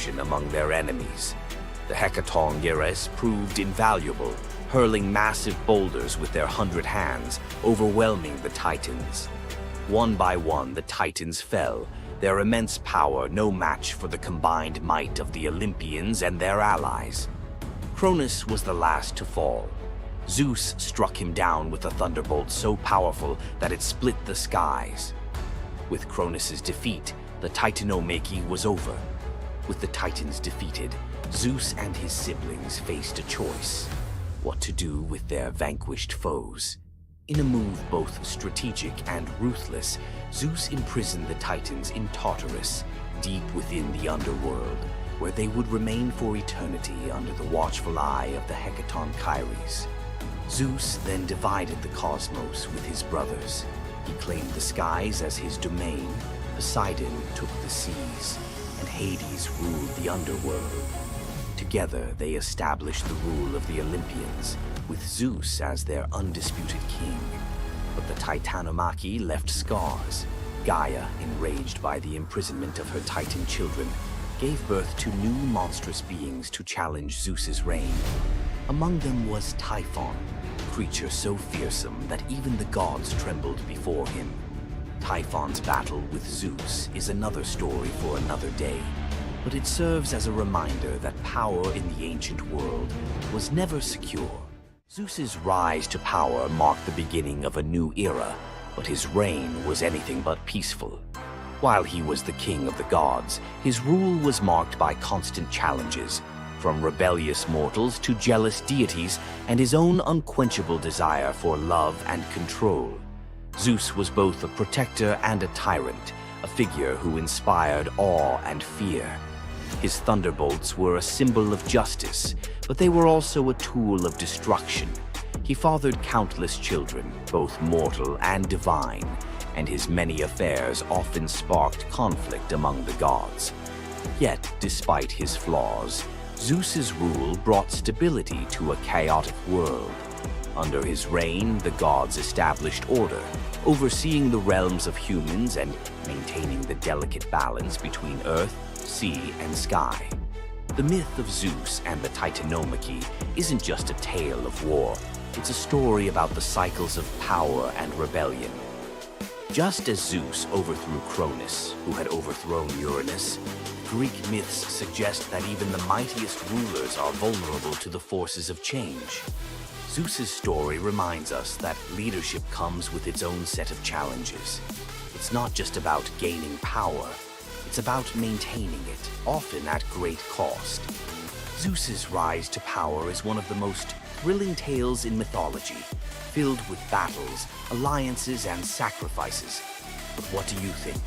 destruction among their enemies. The Hecatoncheires proved invaluable, hurling massive boulders with their 100 hands, overwhelming the Titans. One by one, the Titans fell, their immense power no match for the combined might of the Olympians and their allies. Cronus was the last to fall. Zeus struck him down with a thunderbolt so powerful that it split the skies. With Cronus's defeat, the Titanomachy was over. With the Titans defeated, Zeus and his siblings faced a choice: what to do with their vanquished foes. In a move both strategic and ruthless, Zeus imprisoned the Titans in Tartarus, deep within the underworld, where they would remain for eternity under the watchful eye of the Hecatoncheires. Zeus then divided the cosmos with his brothers. He claimed the skies as his domain, Poseidon took the seas, and Hades ruled the underworld. Together, they established the rule of the Olympians, with Zeus as their undisputed king. But the Titanomachy left scars. Gaia, enraged by the imprisonment of her Titan children, gave birth to new monstrous beings to challenge Zeus's reign. Among them was Typhon, a creature so fearsome that even the gods trembled before him. Typhon's battle with Zeus is another story for another day, but it serves as a reminder that power in the ancient world was never secure. Zeus's rise to power marked the beginning of a new era, but his reign was anything but peaceful. While he was the king of the gods, his rule was marked by constant challenges, from rebellious mortals to jealous deities and his own unquenchable desire for love and control. Zeus was both a protector and a tyrant, a figure who inspired awe and fear. His thunderbolts were a symbol of justice, but they were also a tool of destruction. He fathered countless children, both mortal and divine, and his many affairs often sparked conflict among the gods. Yet, despite his flaws, Zeus's rule brought stability to a chaotic world. Under his reign, the gods established order, overseeing the realms of humans and maintaining the delicate balance between earth, sea, and sky. The myth of Zeus and the Titanomachy isn't just a tale of war. It's a story about the cycles of power and rebellion. Just as Zeus overthrew Cronus, who had overthrown Uranus, Greek myths suggest that even the mightiest rulers are vulnerable to the forces of change. Zeus's story reminds us that leadership comes with its own set of challenges. It's not just about gaining power, it's about maintaining it, often at great cost. Zeus's rise to power is one of the most thrilling tales in mythology, filled with battles, alliances, and sacrifices. But what do you think?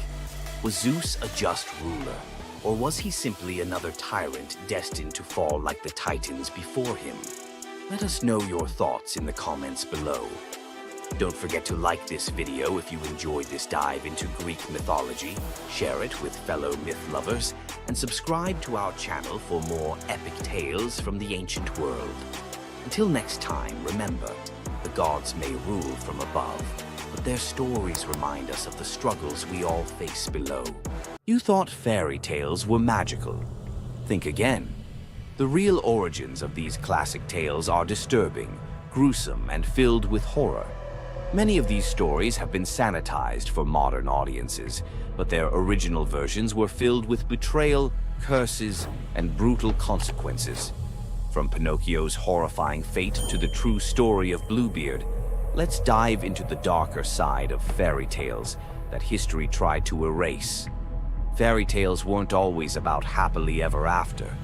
Was Zeus a just ruler, or was he simply another tyrant destined to fall like the Titans before him? Let us know your thoughts in the comments below. Don't forget to like this video if you enjoyed this dive into Greek mythology, share it with fellow myth lovers, and subscribe to our channel for more epic tales from the ancient world. Until next time, remember, the gods may rule from above, but their stories remind us of the struggles we all face below. You thought fairy tales were magical. Think again. The real origins of these classic tales are disturbing, gruesome, and filled with horror. Many of these stories have been sanitized for modern audiences, but their original versions were filled with betrayal, curses, and brutal consequences. From Pinocchio's horrifying fate to the true story of Bluebeard, let's dive into the darker side of fairy tales that history tried to erase. Fairy tales weren't always about happily ever after.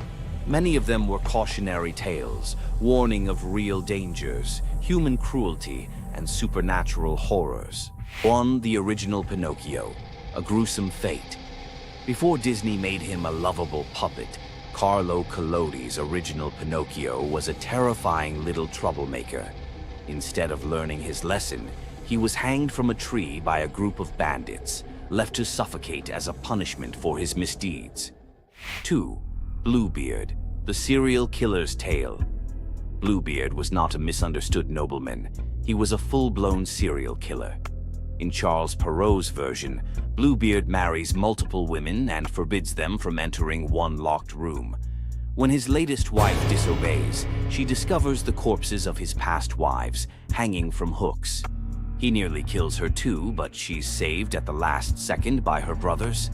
Many of them were cautionary tales, warning of real dangers, human cruelty, and supernatural horrors. One, the original Pinocchio, a gruesome fate. Before Disney made him a lovable puppet, Carlo Collodi's original Pinocchio was a terrifying little troublemaker. Instead of learning his lesson, he was hanged from a tree by a group of bandits, left to suffocate as a punishment for his misdeeds. 2. Bluebeard, the serial killer's tale. Bluebeard was not a misunderstood nobleman. He was a full-blown serial killer. In Charles Perrault's version, Bluebeard marries multiple women and forbids them from entering one locked room. When his latest wife disobeys, she discovers the corpses of his past wives hanging from hooks. He nearly kills her too, but she's saved at the last second by her brothers.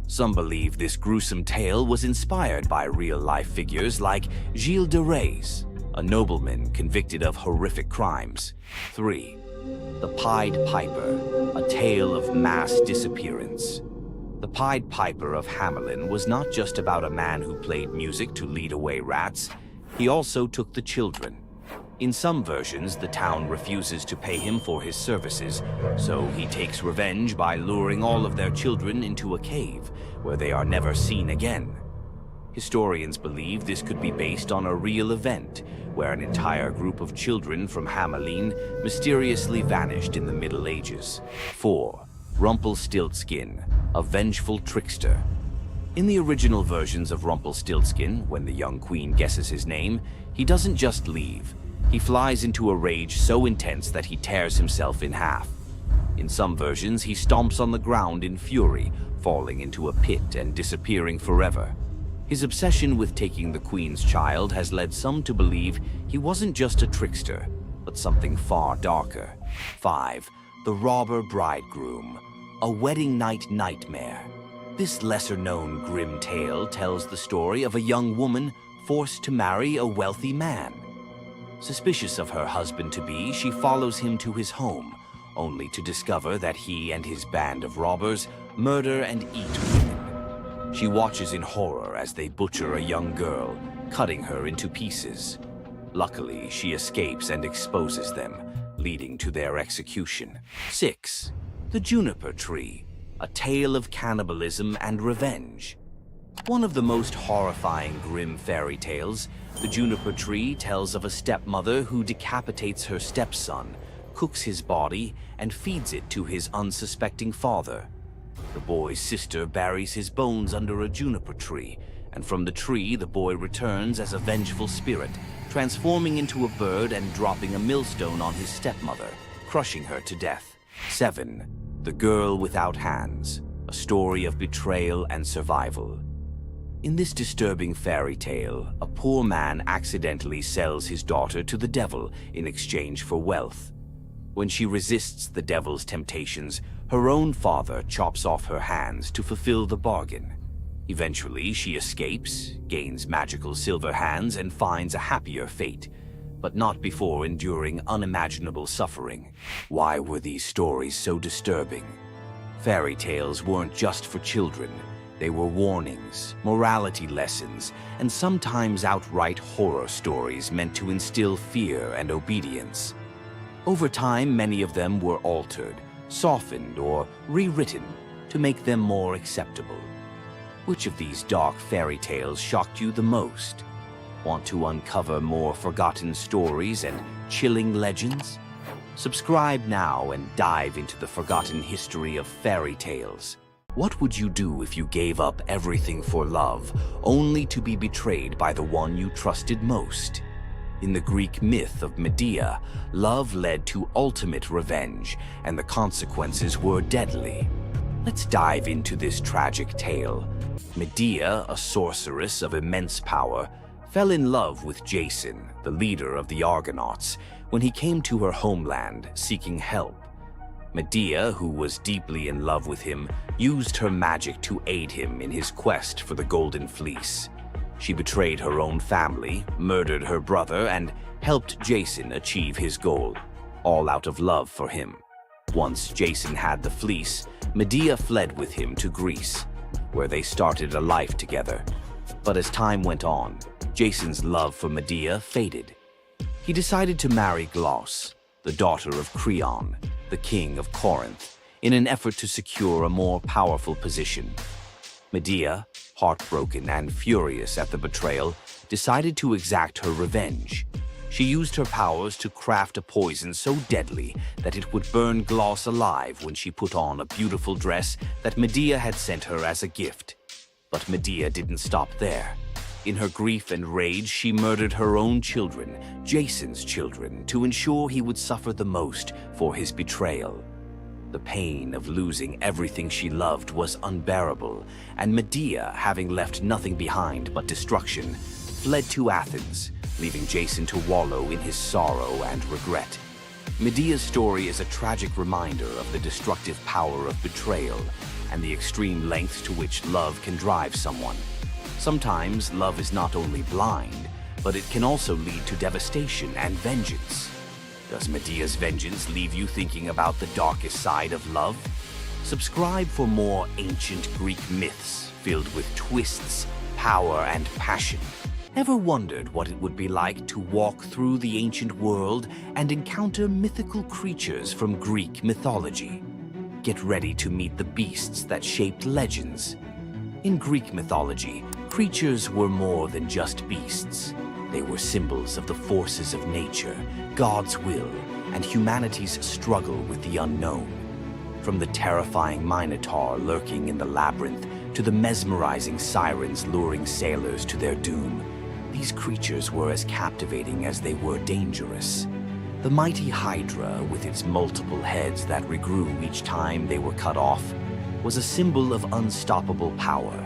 Some believe this gruesome tale was inspired by real-life figures like Gilles de Rais, a nobleman convicted of horrific crimes. 3. The Pied Piper, a tale of mass disappearance. The Pied Piper of Hamelin was not just about a man who played music to lead away rats, he also took the children. In some versions, the town refuses to pay him for his services, so he takes revenge by luring all of their children into a cave, where they are never seen again. Historians believe this could be based on a real event, where an entire group of children from Hamelin mysteriously vanished in the Middle Ages. 4. Rumpelstiltskin, a vengeful trickster. In the original versions of Rumpelstiltskin, when the young queen guesses his name, he doesn't just leave. He flies into a rage so intense that he tears himself in half. In some versions, he stomps on the ground in fury, falling into a pit and disappearing forever. His obsession with taking the queen's child has led some to believe he wasn't just a trickster, but something far darker. 5. The Robber Bridegroom, a wedding night nightmare. This lesser-known grim tale tells the story of a young woman forced to marry a wealthy man. Suspicious of her husband-to-be, she follows him to his home, only to discover that he and his band of robbers murder and eat women. She watches in horror as they butcher a young girl, cutting her into pieces. Luckily, she escapes and exposes them, leading to their execution. 6. The Juniper Tree, a tale of cannibalism and revenge. One of the most horrifying grim fairy tales, the Juniper Tree tells of a stepmother who decapitates her stepson, cooks his body, and feeds it to his unsuspecting father. The boy's sister buries his bones under a juniper tree, and from the tree the boy returns as a vengeful spirit, transforming into a bird and dropping a millstone on his stepmother, crushing her to death. 7. The Girl Without Hands, a story of betrayal and survival. In this disturbing fairy tale, a poor man accidentally sells his daughter to the devil in exchange for wealth. When she resists the devil's temptations, her own father chops off her hands to fulfill the bargain. Eventually, she escapes, gains magical silver hands, and finds a happier fate, but not before enduring unimaginable suffering. Why were these stories so disturbing? Fairy tales weren't just for children. They were warnings, morality lessons, and sometimes outright horror stories meant to instill fear and obedience. Over time, many of them were altered, softened, or rewritten to make them more acceptable. Which of these dark fairy tales shocked you the most? Want to uncover more forgotten stories and chilling legends? Subscribe now and dive into the forgotten history of fairy tales. What would you do if you gave up everything for love, only to be betrayed by the one you trusted most? In the Greek myth of Medea, love led to ultimate revenge, and the consequences were deadly. Let's dive into this tragic tale. Medea, a sorceress of immense power, fell in love with Jason, the leader of the Argonauts, when he came to her homeland seeking help. Medea, who was deeply in love with him, used her magic to aid him in his quest for the Golden Fleece. She betrayed her own family, murdered her brother, and helped Jason achieve his goal, all out of love for him. Once Jason had the fleece, Medea fled with him to Greece, where they started a life together. But as time went on, Jason's love for Medea faded. He decided to marry Glauce, the daughter of Creon, the king of Corinth, in an effort to secure a more powerful position. Medea, heartbroken and furious at the betrayal, decided to exact her revenge. She used her powers to craft a poison so deadly that it would burn Glauce alive when she put on a beautiful dress that Medea had sent her as a gift. But Medea didn't stop there. In her grief and rage, she murdered her own children, Jason's children, to ensure he would suffer the most for his betrayal. The pain of losing everything she loved was unbearable, and Medea, having left nothing behind but destruction, fled to Athens, leaving Jason to wallow in his sorrow and regret. Medea's story is a tragic reminder of the destructive power of betrayal and the extreme lengths to which love can drive someone. Sometimes love is not only blind, but it can also lead to devastation and vengeance. Does Medea's vengeance leave you thinking about the darkest side of love? Subscribe for more ancient Greek myths filled with twists, power, and passion. Ever wondered what it would be like to walk through the ancient world and encounter mythical creatures from Greek mythology? Get ready to meet the beasts that shaped legends. In Greek mythology, creatures were more than just beasts. They were symbols of the forces of nature, God's will, and humanity's struggle with the unknown. From the terrifying Minotaur lurking in the labyrinth to the mesmerizing sirens luring sailors to their doom, these creatures were as captivating as they were dangerous. The mighty Hydra, with its multiple heads that regrew each time they were cut off, was a symbol of unstoppable power.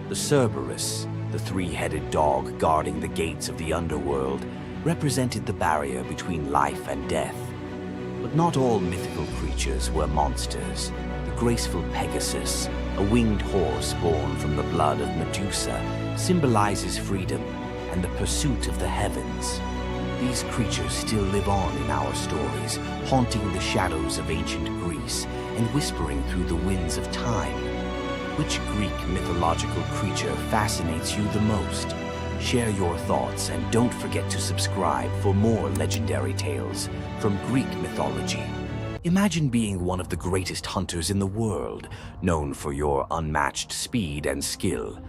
The Cerberus, the three-headed dog guarding the gates of the underworld, represented the barrier between life and death. But not all mythical creatures were monsters. The graceful Pegasus, a winged horse born from the blood of Medusa, symbolizes freedom and the pursuit of the heavens. These creatures still live on in our stories, haunting the shadows of ancient Greece and whispering through the winds of time. Which Greek mythological creature fascinates you the most? Share your thoughts and don't forget to subscribe for more legendary tales from Greek mythology. Imagine being one of the greatest hunters in the world, known for your unmatched speed and skill.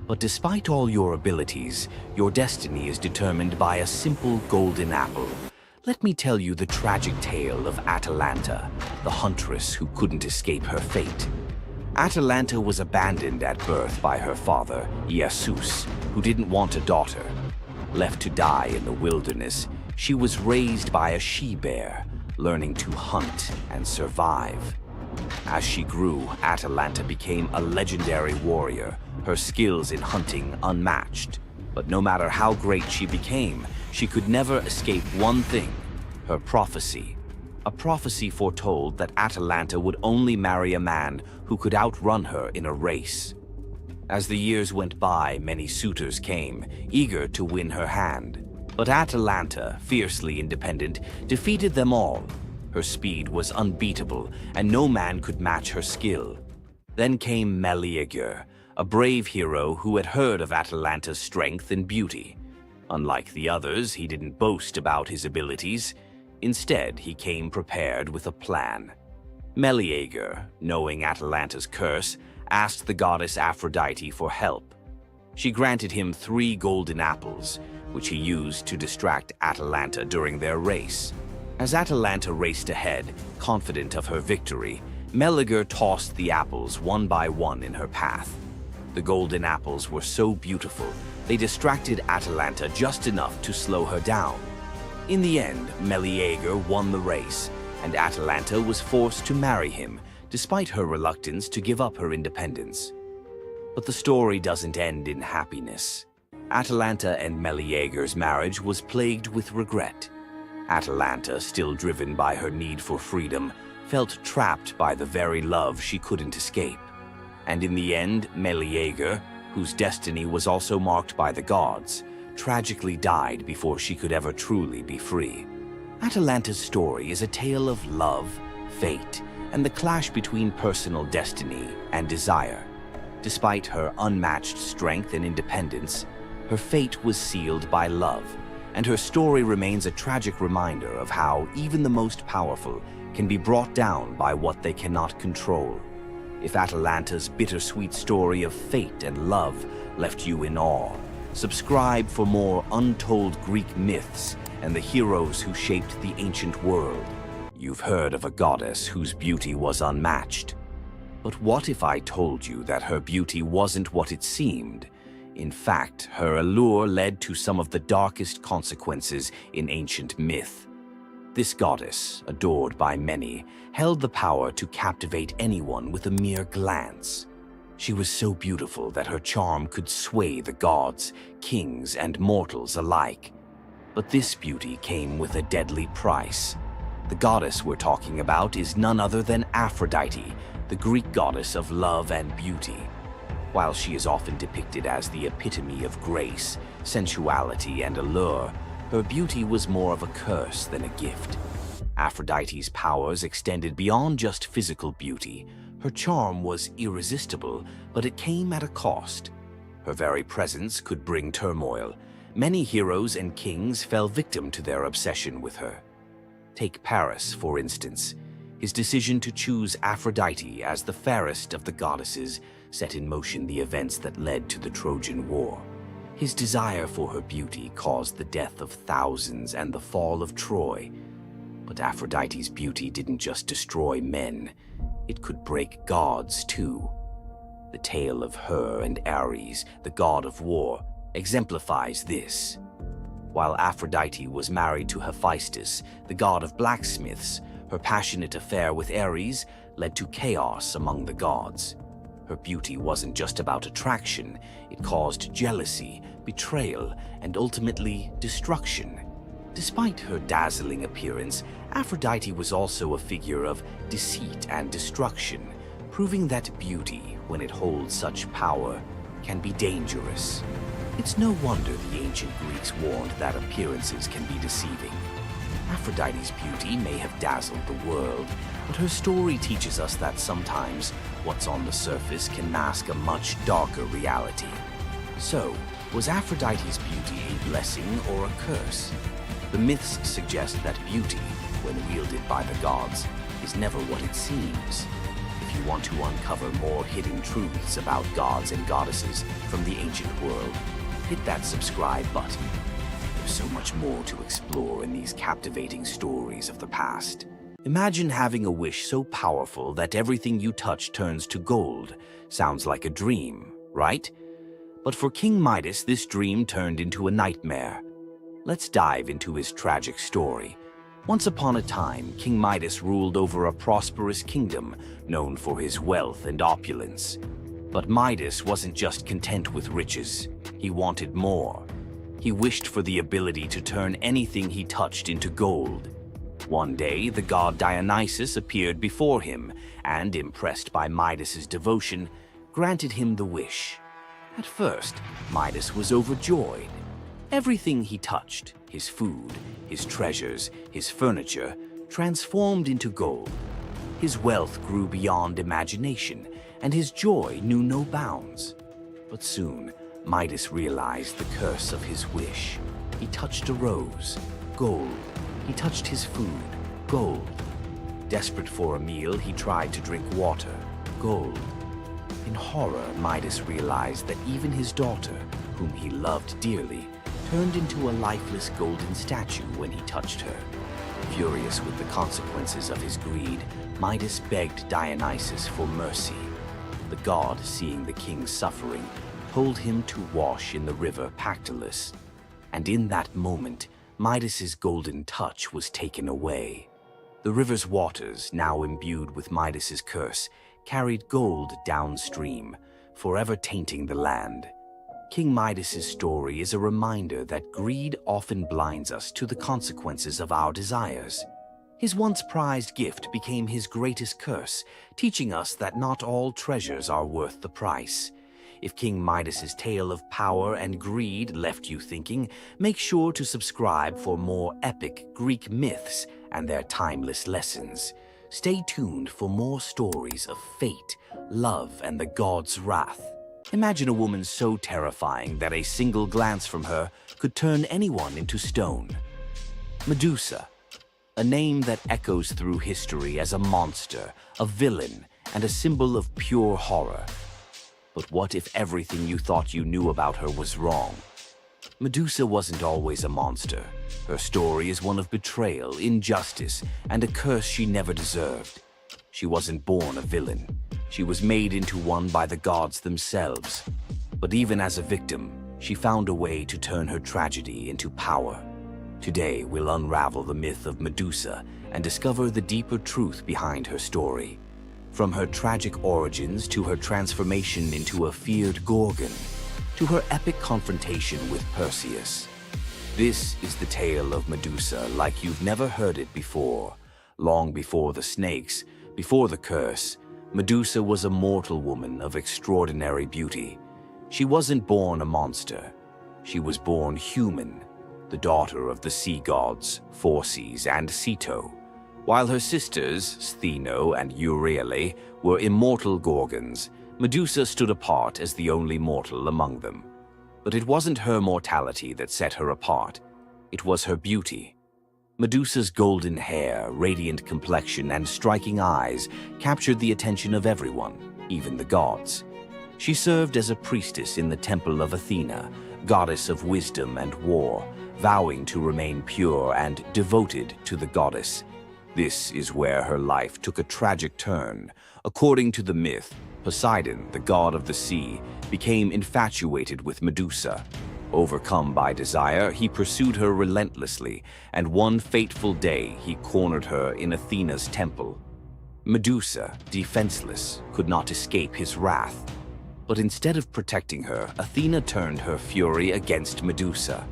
But despite all your abilities, your destiny is determined by a simple golden apple. Let me tell you the tragic tale of Atalanta, the huntress who couldn't escape her fate. Atalanta was abandoned at birth by her father, Zeus, who didn't want a daughter. Left to die in the wilderness, she was raised by a she-bear, learning to hunt and survive. As she grew, Atalanta became a legendary warrior, her skills in hunting unmatched. But no matter how great she became, she could never escape one thing: her prophecy. A prophecy foretold that Atalanta would only marry a man who could outrun her in a race. As the years went by, many suitors came, eager to win her hand. But Atalanta, fiercely independent, defeated them all. Her speed was unbeatable, and no man could match her skill. Then came Meleager, a brave hero who had heard of Atalanta's strength and beauty. Unlike the others, he didn't boast about his abilities. Instead, he came prepared with a plan. Meleager, knowing Atalanta's curse, asked the goddess Aphrodite for help. She granted him 3 golden apples, which he used to distract Atalanta during their race. As Atalanta raced ahead, confident of her victory, Meleager tossed the apples one by one in her path. The golden apples were so beautiful, they distracted Atalanta just enough to slow her down. In the end, Meleager won the race, and Atalanta was forced to marry him, despite her reluctance to give up her independence. But the story doesn't end in happiness. Atalanta and Meleager's marriage was plagued with regret. Atalanta, still driven by her need for freedom, felt trapped by the very love she couldn't escape. And in the end, Meleager, whose destiny was also marked by the gods, tragically died before she could ever truly be free. Atalanta's story is a tale of love, fate, and the clash between personal destiny and desire. Despite her unmatched strength and independence, her fate was sealed by love, and her story remains a tragic reminder of how even the most powerful can be brought down by what they cannot control. If Atalanta's bittersweet story of fate and love left you in awe, subscribe for more untold Greek myths and the heroes who shaped the ancient world. You've heard of a goddess whose beauty was unmatched. But what if I told you that her beauty wasn't what it seemed? In fact, her allure led to some of the darkest consequences in ancient myth. This goddess, adored by many, held the power to captivate anyone with a mere glance. She was so beautiful that her charm could sway the gods, kings, and mortals alike. But this beauty came with a deadly price. The goddess we're talking about is none other than Aphrodite, the Greek goddess of love and beauty. While she is often depicted as the epitome of grace, sensuality, and allure, her beauty was more of a curse than a gift. Aphrodite's powers extended beyond just physical beauty. Her charm was irresistible, but it came at a cost. Her very presence could bring turmoil. Many heroes and kings fell victim to their obsession with her. Take Paris, for instance. His decision to choose Aphrodite as the fairest of the goddesses set in motion the events that led to the Trojan War. His desire for her beauty caused the death of thousands and the fall of Troy. But Aphrodite's beauty didn't just destroy men, it could break gods too. The tale of her and Ares, the god of war, exemplifies this. While Aphrodite was married to Hephaestus, the god of blacksmiths, her passionate affair with Ares led to chaos among the gods. Her beauty wasn't just about attraction, it caused jealousy, betrayal, and ultimately destruction. Despite her dazzling appearance, Aphrodite was also a figure of deceit and destruction, proving that beauty, when it holds such power, can be dangerous. It's no wonder the ancient Greeks warned that appearances can be deceiving. Aphrodite's beauty may have dazzled the world, but her story teaches us that sometimes what's on the surface can mask a much darker reality. So, was Aphrodite's beauty a blessing or a curse? The myths suggest that beauty, when wielded by the gods, is never what it seems. If you want to uncover more hidden truths about gods and goddesses from the ancient world, hit that subscribe button. There's so much more to explore in these captivating stories of the past. Imagine having a wish so powerful that everything you touch turns to gold. Sounds like a dream, right? But for King Midas, this dream turned into a nightmare. Let's dive into his tragic story. Once upon a time, King Midas ruled over a prosperous kingdom known for his wealth and opulence. But Midas wasn't just content with riches. He wanted more. He wished for the ability to turn anything he touched into gold. One day, the god Dionysus appeared before him and, impressed by Midas's devotion, granted him the wish. At first, Midas was overjoyed. Everything he touched, his food, his treasures, his furniture, transformed into gold. His wealth grew beyond imagination, and his joy knew no bounds. But soon, Midas realized the curse of his wish. He touched a rose, gold. He touched his food, gold. Desperate for a meal, he tried to drink water, gold. In horror, Midas realized that even his daughter, whom he loved dearly, turned into a lifeless golden statue when he touched her. Furious with the consequences of his greed, Midas begged Dionysus for mercy. The god, seeing the king's suffering, told him to wash in the river Pactolus. And in that moment, Midas's golden touch was taken away. The river's waters, now imbued with Midas's curse, carried gold downstream, forever tainting the land. King Midas's story is a reminder that greed often blinds us to the consequences of our desires. His once prized gift became his greatest curse, teaching us that not all treasures are worth the price. If King Midas's tale of power and greed left you thinking, make sure to subscribe for more epic Greek myths and their timeless lessons. Stay tuned for more stories of fate, love, and the gods' wrath. Imagine a woman so terrifying that a single glance from her could turn anyone into stone. Medusa, a name that echoes through history as a monster, a villain, and a symbol of pure horror. But what if everything you thought you knew about her was wrong? Medusa wasn't always a monster. Her story is one of betrayal, injustice, and a curse she never deserved. She wasn't born a villain. She was made into one by the gods themselves. But even as a victim, she found a way to turn her tragedy into power. Today, we'll unravel the myth of Medusa and discover the deeper truth behind her story. From her tragic origins to her transformation into a feared Gorgon, to her epic confrontation with Perseus. This is the tale of Medusa like you've never heard it before. Long before the snakes, before the curse, Medusa was a mortal woman of extraordinary beauty. She wasn't born a monster. She was born human, the daughter of the sea gods, Phorcys and Ceto. While her sisters, Stheno and Euryale, were immortal Gorgons, Medusa stood apart as the only mortal among them. But it wasn't her mortality that set her apart. It was her beauty. Medusa's golden hair, radiant complexion, and striking eyes captured the attention of everyone, even the gods. She served as a priestess in the temple of Athena, goddess of wisdom and war, vowing to remain pure and devoted to the goddess. This is where her life took a tragic turn. According to the myth, Poseidon, the god of the sea, became infatuated with Medusa. Overcome by desire, he pursued her relentlessly, and one fateful day he cornered her in Athena's temple. Medusa, defenseless, could not escape his wrath. But instead of protecting her, Athena turned her fury against Medusa.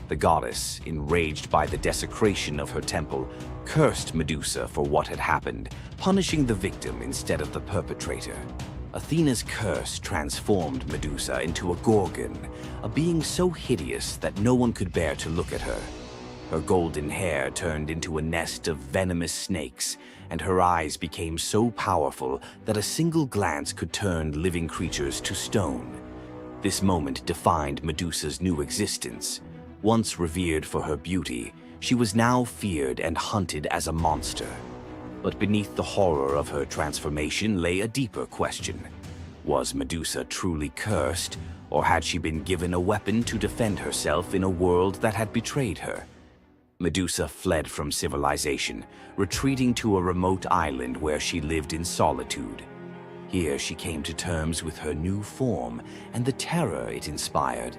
The goddess, enraged by the desecration of her temple, cursed Medusa for what had happened, punishing the victim instead of the perpetrator. Athena's curse transformed Medusa into a Gorgon, a being so hideous that no one could bear to look at her. Her golden hair turned into a nest of venomous snakes, and her eyes became so powerful that a single glance could turn living creatures to stone. This moment defined Medusa's new existence. Once revered for her beauty, she was now feared and hunted as a monster. But beneath the horror of her transformation lay a deeper question. Was Medusa truly cursed, or had she been given a weapon to defend herself in a world that had betrayed her? Medusa fled from civilization, retreating to a remote island where she lived in solitude. Here she came to terms with her new form and the terror it inspired.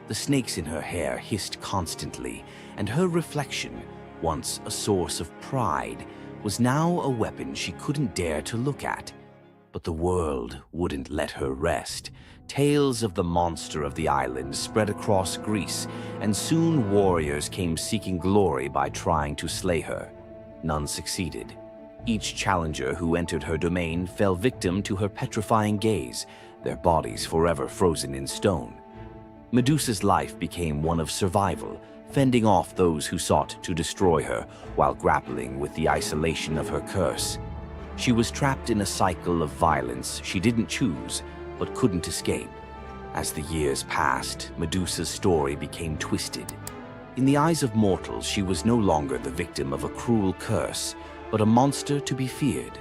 The snakes in her hair hissed constantly, and her reflection, once a source of pride, was now a weapon she couldn't dare to look at. But the world wouldn't let her rest. Tales of the monster of the island spread across Greece, and soon warriors came seeking glory by trying to slay her. None succeeded. Each challenger who entered her domain fell victim to her petrifying gaze, their bodies forever frozen in stone. Medusa's life became one of survival, fending off those who sought to destroy her while grappling with the isolation of her curse. She was trapped in a cycle of violence she didn't choose, but couldn't escape. As the years passed, Medusa's story became twisted. In the eyes of mortals, she was no longer the victim of a cruel curse, but a monster to be feared.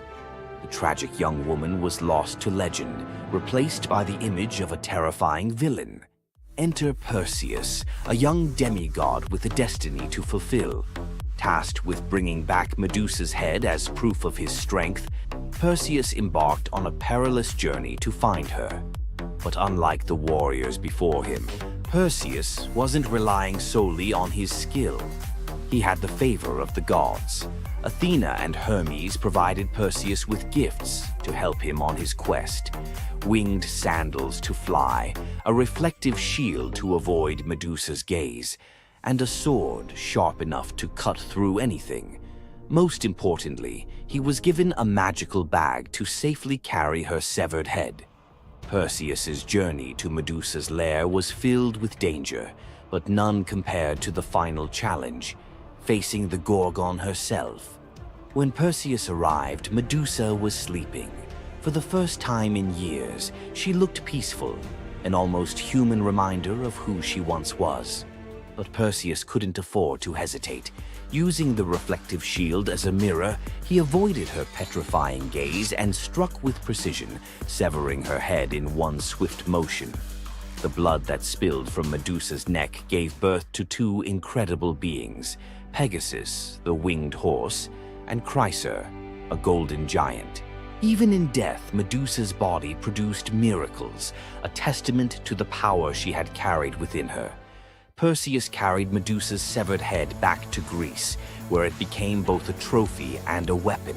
The tragic young woman was lost to legend, replaced by the image of a terrifying villain. Enter Perseus, a young demigod with a destiny to fulfill. Tasked with bringing back Medusa's head as proof of his strength, Perseus embarked on a perilous journey to find her. But unlike the warriors before him, Perseus wasn't relying solely on his skill. He had the favor of the gods. Athena and Hermes provided Perseus with gifts to help him on his quest. Winged sandals to fly, a reflective shield to avoid Medusa's gaze, and a sword sharp enough to cut through anything. Most importantly, he was given a magical bag to safely carry her severed head. Perseus's journey to Medusa's lair was filled with danger, but none compared to the final challenge, facing the Gorgon herself. When Perseus arrived, Medusa was sleeping. For the first time in years, she looked peaceful, an almost human reminder of who she once was. But Perseus couldn't afford to hesitate. Using the reflective shield as a mirror, he avoided her petrifying gaze and struck with precision, severing her head in one swift motion. The blood that spilled from Medusa's neck gave birth to two incredible beings, Pegasus, the winged horse, and Chryser, a golden giant. Even in death, Medusa's body produced miracles, a testament to the power she had carried within her. Perseus carried Medusa's severed head back to Greece, where it became both a trophy and a weapon.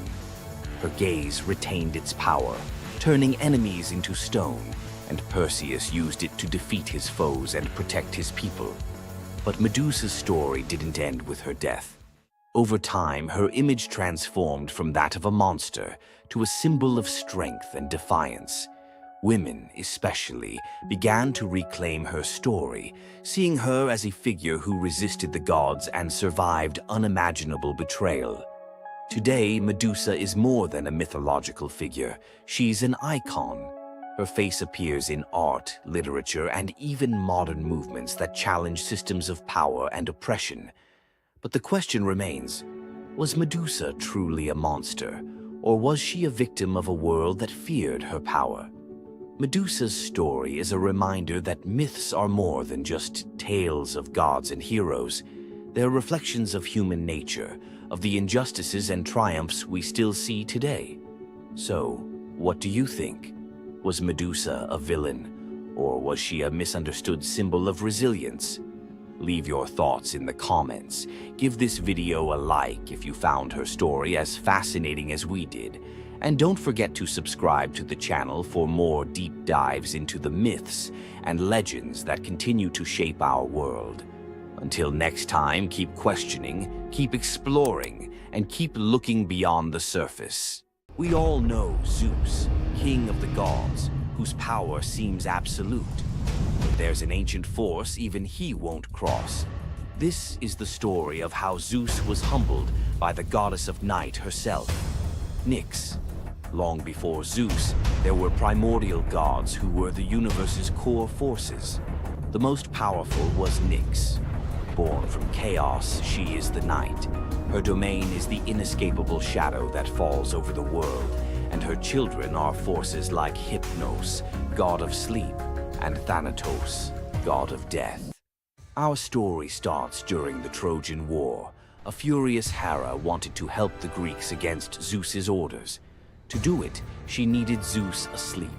Her gaze retained its power, turning enemies into stone, and Perseus used it to defeat his foes and protect his people. But Medusa's story didn't end with her death. Over time, her image transformed from that of a monster to a symbol of strength and defiance. Women, especially, began to reclaim her story, seeing her as a figure who resisted the gods and survived unimaginable betrayal. Today, Medusa is more than a mythological figure. She's an icon. Her face appears in art, literature, and even modern movements that challenge systems of power and oppression. But the question remains, was Medusa truly a monster, or was she a victim of a world that feared her power? Medusa's story is a reminder that myths are more than just tales of gods and heroes. They're reflections of human nature, of the injustices and triumphs we still see today. So, what do you think? Was Medusa a villain, or was she a misunderstood symbol of resilience? Leave your thoughts in the comments. Give this video a like if you found her story as fascinating as we did. And don't forget to subscribe to the channel for more deep dives into the myths and legends that continue to shape our world. Until next time, keep questioning, keep exploring, and keep looking beyond the surface. We all know Zeus, king of the gods, whose power seems absolute. But there's an ancient force even he won't cross. This is the story of how Zeus was humbled by the goddess of night herself, Nyx. Long before Zeus, there were primordial gods who were the universe's core forces. The most powerful was Nyx. Born from chaos, she is the night. Her domain is the inescapable shadow that falls over the world, and her children are forces like Hypnos, god of sleep, and Thanatos, god of death. Our story starts during the Trojan War. A furious Hera wanted to help the Greeks against Zeus's orders. To do it, she needed Zeus asleep.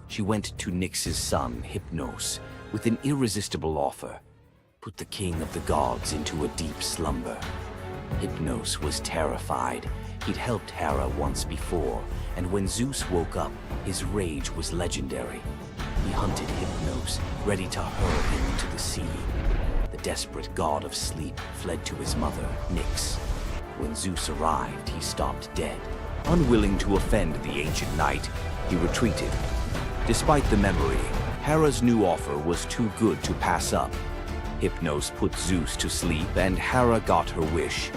She went to Nyx's son, Hypnos, with an irresistible offer: put the king of the gods into a deep slumber. Hypnos was terrified. He'd helped Hera once before, and when Zeus woke up, his rage was legendary. He hunted Hypnos, ready to hurl him into the sea. The desperate god of sleep fled to his mother, Nyx. When Zeus arrived, he stopped dead. Unwilling to offend the ancient knight, he retreated. Despite the memory, Hera's new offer was too good to pass up. Hypnos put Zeus to sleep, and Hera got her wish.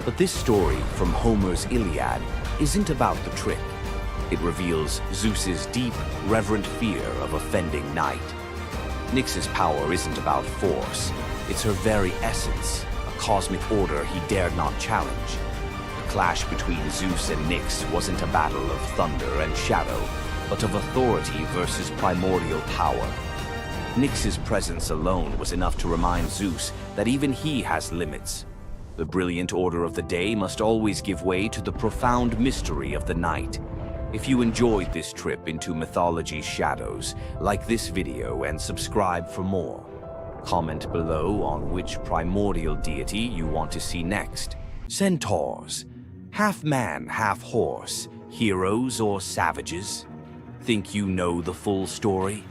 But this story from Homer's Iliad isn't about the trick. It reveals Zeus's deep, reverent fear of offending night. Nyx's power isn't about force. It's her very essence, a cosmic order he dared not challenge. The clash between Zeus and Nyx wasn't a battle of thunder and shadow, but of authority versus primordial power. Nyx's presence alone was enough to remind Zeus that even he has limits. The brilliant order of the day must always give way to the profound mystery of the night. If you enjoyed this trip into mythology's shadows, like this video and subscribe for more. Comment below on which primordial deity you want to see next. Centaurs, half man, half horse, heroes or savages? Think you know the full story?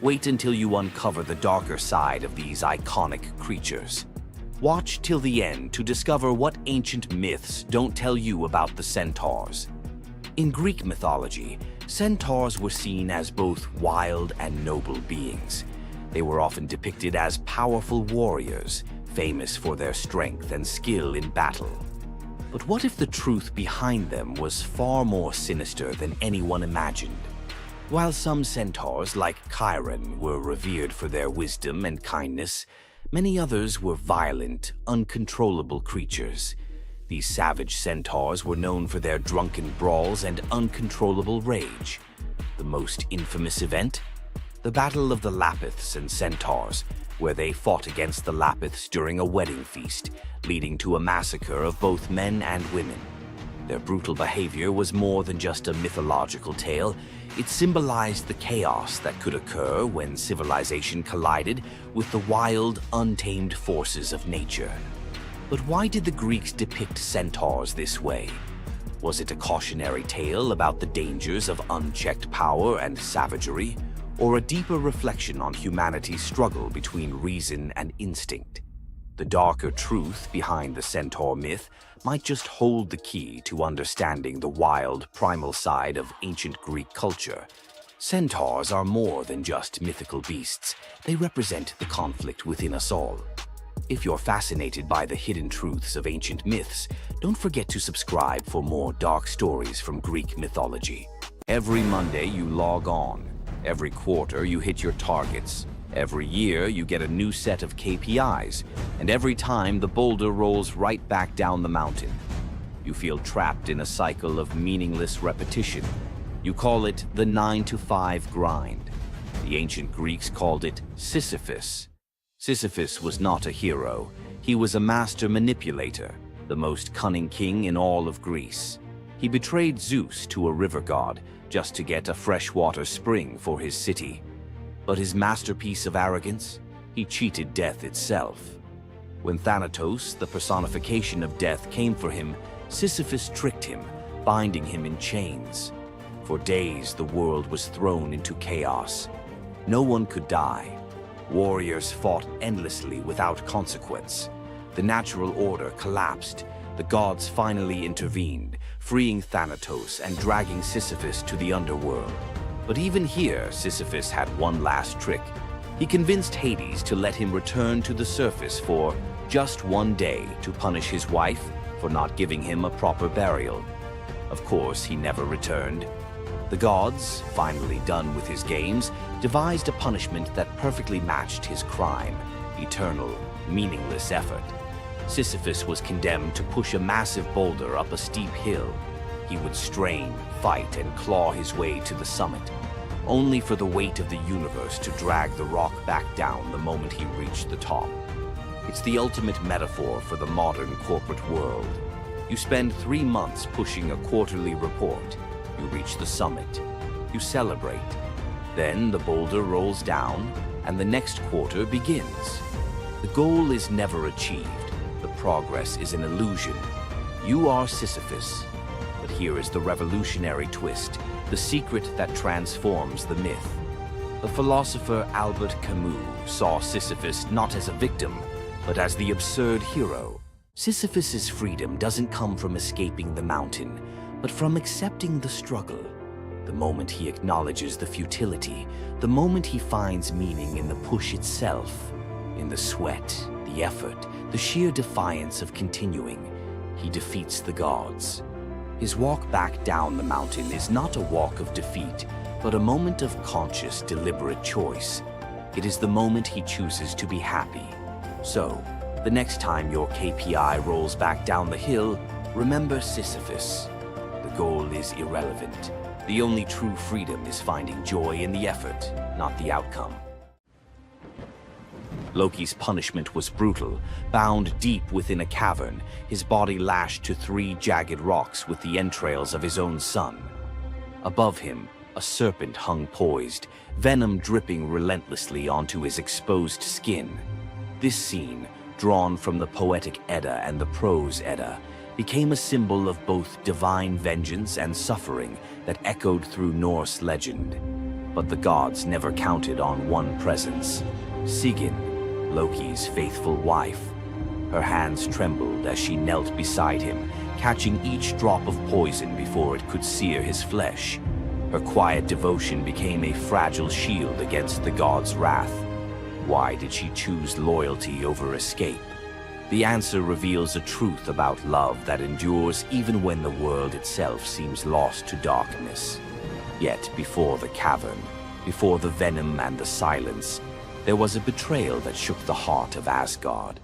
Wait until you uncover the darker side of these iconic creatures. Watch till the end to discover what ancient myths don't tell you about the centaurs. In Greek mythology, centaurs were seen as both wild and noble beings. They were often depicted as powerful warriors, famous for their strength and skill in battle. But what if the truth behind them was far more sinister than anyone imagined? While some centaurs, like Chiron, were revered for their wisdom and kindness, many others were violent, uncontrollable creatures. These savage centaurs were known for their drunken brawls and uncontrollable rage. The most infamous event? The Battle of the Lapiths and Centaurs, where they fought against the Lapiths during a wedding feast, leading to a massacre of both men and women. Their brutal behavior was more than just a mythological tale. It symbolized the chaos that could occur when civilization collided with the wild, untamed forces of nature. But why did the Greeks depict centaurs this way? Was it a cautionary tale about the dangers of unchecked power and savagery, or a deeper reflection on humanity's struggle between reason and instinct? The darker truth behind the centaur myth might just hold the key to understanding the wild, primal side of ancient Greek culture. Centaurs are more than just mythical beasts. They represent the conflict within us all. If you're fascinated by the hidden truths of ancient myths, don't forget to subscribe for more dark stories from Greek mythology. Every Monday you log on. Every quarter you hit your targets. Every year you get a new set of KPIs, and every time the boulder rolls right back down the mountain. You feel trapped in a cycle of meaningless repetition. You call it the 9-to-5 grind. The ancient Greeks called it Sisyphus. Sisyphus was not a hero. He was a master manipulator, the most cunning king in all of Greece. He betrayed Zeus to a river god just to get a freshwater spring for his city. But his masterpiece of arrogance? He cheated death itself. When Thanatos, the personification of death, came for him, Sisyphus tricked him, binding him in chains. For days, the world was thrown into chaos. No one could die. Warriors fought endlessly without consequence. The natural order collapsed. The gods finally intervened, freeing Thanatos and dragging Sisyphus to the underworld. But even here, Sisyphus had one last trick. He convinced Hades to let him return to the surface for just one day to punish his wife for not giving him a proper burial. Of course, he never returned. The gods, finally done with his games, devised a punishment that perfectly matched his crime: eternal, meaningless effort. Sisyphus was condemned to push a massive boulder up a steep hill. He would strain, fight, and claw his way to the summit, only for the weight of the universe to drag the rock back down the moment he reached the top. It's the ultimate metaphor for the modern corporate world. You spend 3 months pushing a quarterly report. You reach the summit. You celebrate. Then the boulder rolls down, and the next quarter begins. The goal is never achieved. The progress is an illusion. You are Sisyphus. But here is the revolutionary twist, the secret that transforms the myth. The philosopher Albert Camus saw Sisyphus not as a victim, but as the absurd hero. Sisyphus's freedom doesn't come from escaping the mountain, but from accepting the struggle. The moment he acknowledges the futility, the moment he finds meaning in the push itself, in the sweat, the effort, the sheer defiance of continuing, he defeats the gods. His walk back down the mountain is not a walk of defeat, but a moment of conscious, deliberate choice. It is the moment he chooses to be happy. So, the next time your KPI rolls back down the hill, remember Sisyphus. The goal is irrelevant. The only true freedom is finding joy in the effort, not the outcome. Loki's punishment was brutal. Bound deep within a cavern, his body lashed to 3 jagged rocks with the entrails of his own son. Above him, a serpent hung poised, venom dripping relentlessly onto his exposed skin. This scene, drawn from the poetic Edda and the prose Edda, became a symbol of both divine vengeance and suffering that echoed through Norse legend. But the gods never counted on one presence: Sigyn, Loki's faithful wife. Her hands trembled as she knelt beside him, catching each drop of poison before it could sear his flesh. Her quiet devotion became a fragile shield against the god's wrath. Why did she choose loyalty over escape? The answer reveals a truth about love that endures even when the world itself seems lost to darkness. Yet before the cavern, before the venom and the silence, there was a betrayal that shook the heart of Asgard.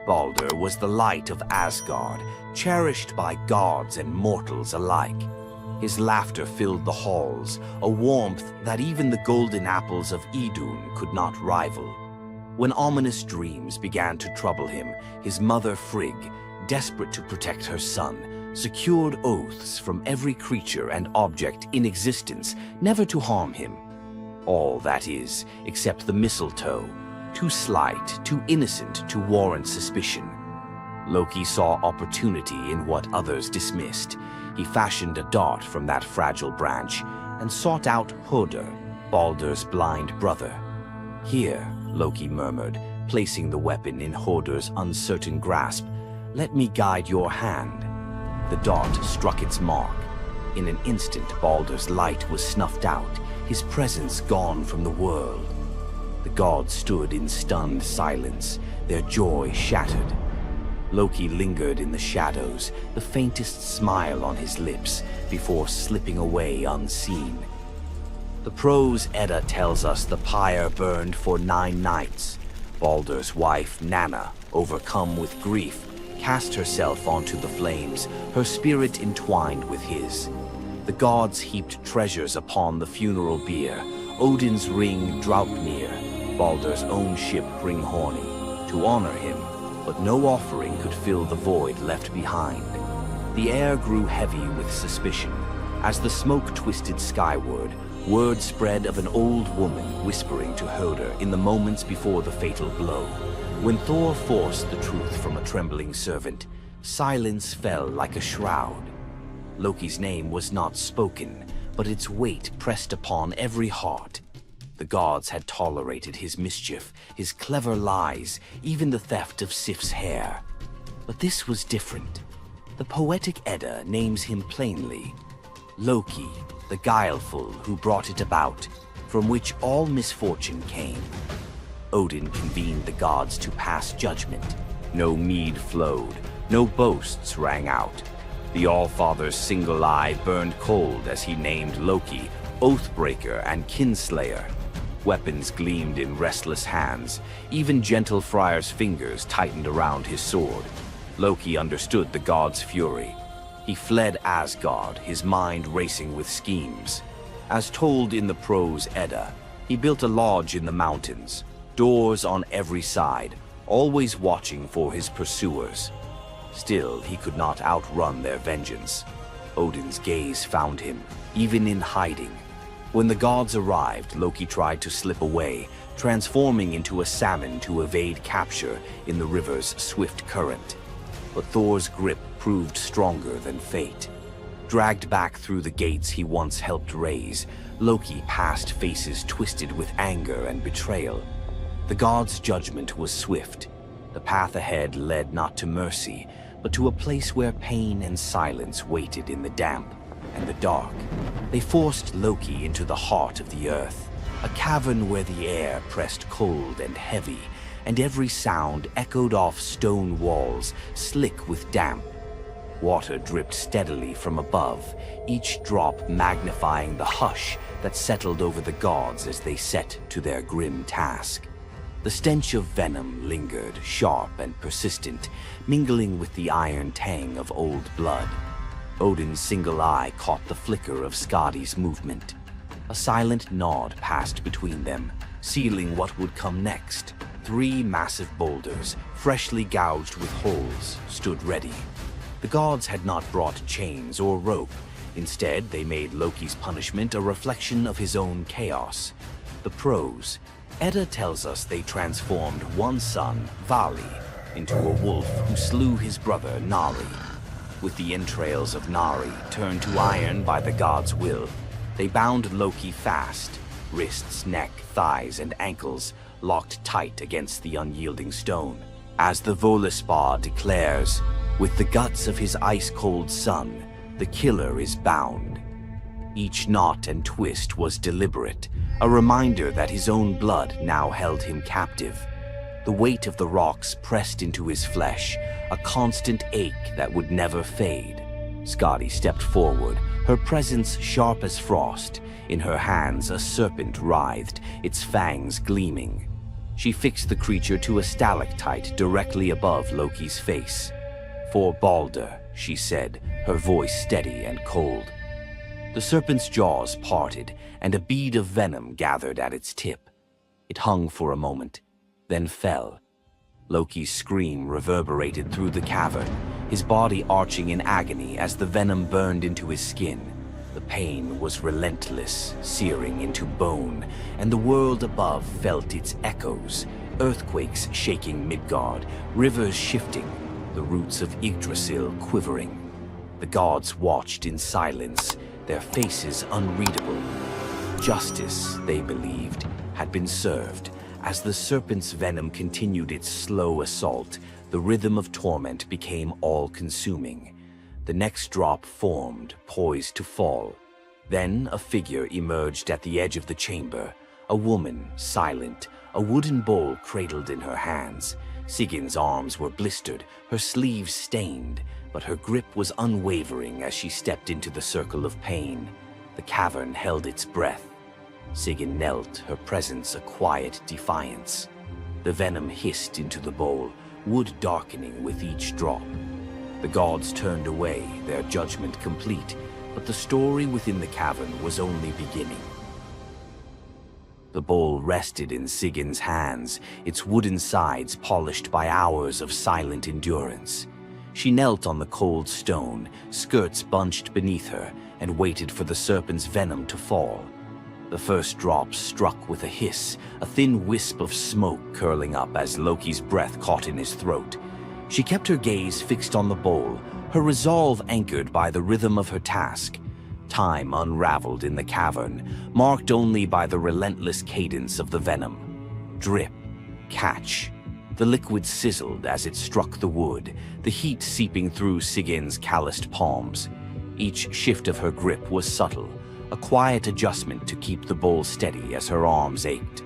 Balder was the light of Asgard, cherished by gods and mortals alike. His laughter filled the halls, a warmth that even the golden apples of Idun could not rival. When ominous dreams began to trouble him, his mother Frigg, desperate to protect her son, secured oaths from every creature and object in existence never to harm him. All, that is, except the mistletoe, too slight, too innocent to warrant suspicion. Loki saw opportunity in what others dismissed. He fashioned a dart from that fragile branch and sought out Hoder, Baldur's blind brother. "Here," Loki murmured, placing the weapon in Hoder's uncertain grasp, "let me guide your hand." The dart struck its mark. In an instant, Baldur's light was snuffed out, his presence gone from the world. The gods stood in stunned silence, their joy shattered. Loki lingered in the shadows, the faintest smile on his lips, before slipping away unseen. The prose Edda tells us the pyre burned for 9 nights. Baldur's wife, Nanna, overcome with grief, cast herself onto the flames, her spirit entwined with his. The gods heaped treasures upon the funeral bier, Odin's ring Draupnir, Baldur's own ship Hringhorni, to honor him, but no offering could fill the void left behind. The air grew heavy with suspicion. As the smoke twisted skyward, word spread of an old woman whispering to Hoder in the moments before the fatal blow. When Thor forced the truth from a trembling servant, silence fell like a shroud. Loki's name was not spoken, but its weight pressed upon every heart. The gods had tolerated his mischief, his clever lies, even the theft of Sif's hair. But this was different. The poetic Edda names him plainly: Loki, the guileful who brought it about, from which all misfortune came. Odin convened the gods to pass judgment. No mead flowed, no boasts rang out. The All-Father's single eye burned cold as he named Loki Oathbreaker and Kinslayer. Weapons gleamed in restless hands. Even gentle Friar's fingers tightened around his sword. Loki understood the gods' fury. He fled Asgard, his mind racing with schemes. As told in the prose Edda, he built a lodge in the mountains, doors on every side, always watching for his pursuers. Still, he could not outrun their vengeance. Odin's gaze found him, even in hiding. When the gods arrived, Loki tried to slip away, transforming into a salmon to evade capture in the river's swift current. But Thor's grip proved stronger than fate. Dragged back through the gates he once helped raise, Loki passed faces twisted with anger and betrayal. The gods' judgment was swift. The path ahead led not to mercy, but to a place where pain and silence waited in the damp and the dark. They forced Loki into the heart of the earth, a cavern where the air pressed cold and heavy, and every sound echoed off stone walls, slick with damp. Water dripped steadily from above, each drop magnifying the hush that settled over the gods as they set to their grim task. The stench of venom lingered, sharp and persistent, mingling with the iron tang of old blood. Odin's single eye caught the flicker of Skadi's movement. A silent nod passed between them, sealing what would come next. 3 massive boulders, freshly gouged with holes, stood ready. The gods had not brought chains or rope. Instead, they made Loki's punishment a reflection of his own chaos. The prose: Edda tells us they transformed one son, Vali, into a wolf who slew his brother, Nari. With the entrails of Nari turned to iron by the gods' will, they bound Loki fast, wrists, neck, thighs, and ankles locked tight against the unyielding stone. As the Völuspá declares, with the guts of his ice-cold son, the killer is bound. Each knot and twist was deliberate, a reminder that his own blood now held him captive. The weight of the rocks pressed into his flesh, a constant ache that would never fade. Skadi stepped forward, her presence sharp as frost. In her hands a serpent writhed, its fangs gleaming. She fixed the creature to a stalactite directly above Loki's face. "For Baldur," she said, her voice steady and cold. The serpent's jaws parted, and a bead of venom gathered at its tip. It hung for a moment. then fell. Loki's scream reverberated through the cavern, his body arching in agony as the venom burned into his skin. The pain was relentless, searing into bone, and the world above felt its echoes. Earthquakes shaking Midgard, rivers shifting, the roots of Yggdrasil quivering. The gods watched in silence, their faces unreadable. Justice, they believed, had been served. As the serpent's venom continued its slow assault, the rhythm of torment became all-consuming. The next drop formed, poised to fall. Then a figure emerged at the edge of the chamber, a woman, silent, a wooden bowl cradled in her hands. Sigin's arms were blistered, her sleeves stained, but her grip was unwavering as she stepped into the circle of pain. The cavern held its breath. Sigyn knelt, her presence a quiet defiance. The venom hissed into the bowl, wood darkening with each drop. The gods turned away, their judgment complete, but the story within the cavern was only beginning. The bowl rested in Sigyn's hands, its wooden sides polished by hours of silent endurance. She knelt on the cold stone, skirts bunched beneath her, and waited for the serpent's venom to fall. The first drop struck with a hiss, a thin wisp of smoke curling up as Loki's breath caught in his throat. She kept her gaze fixed on the bowl, her resolve anchored by the rhythm of her task. Time unraveled in the cavern, marked only by the relentless cadence of the venom. Drip, catch. The liquid sizzled as it struck the wood, the heat seeping through Sigyn's calloused palms. Each shift of her grip was subtle, a quiet adjustment to keep the bowl steady as her arms ached.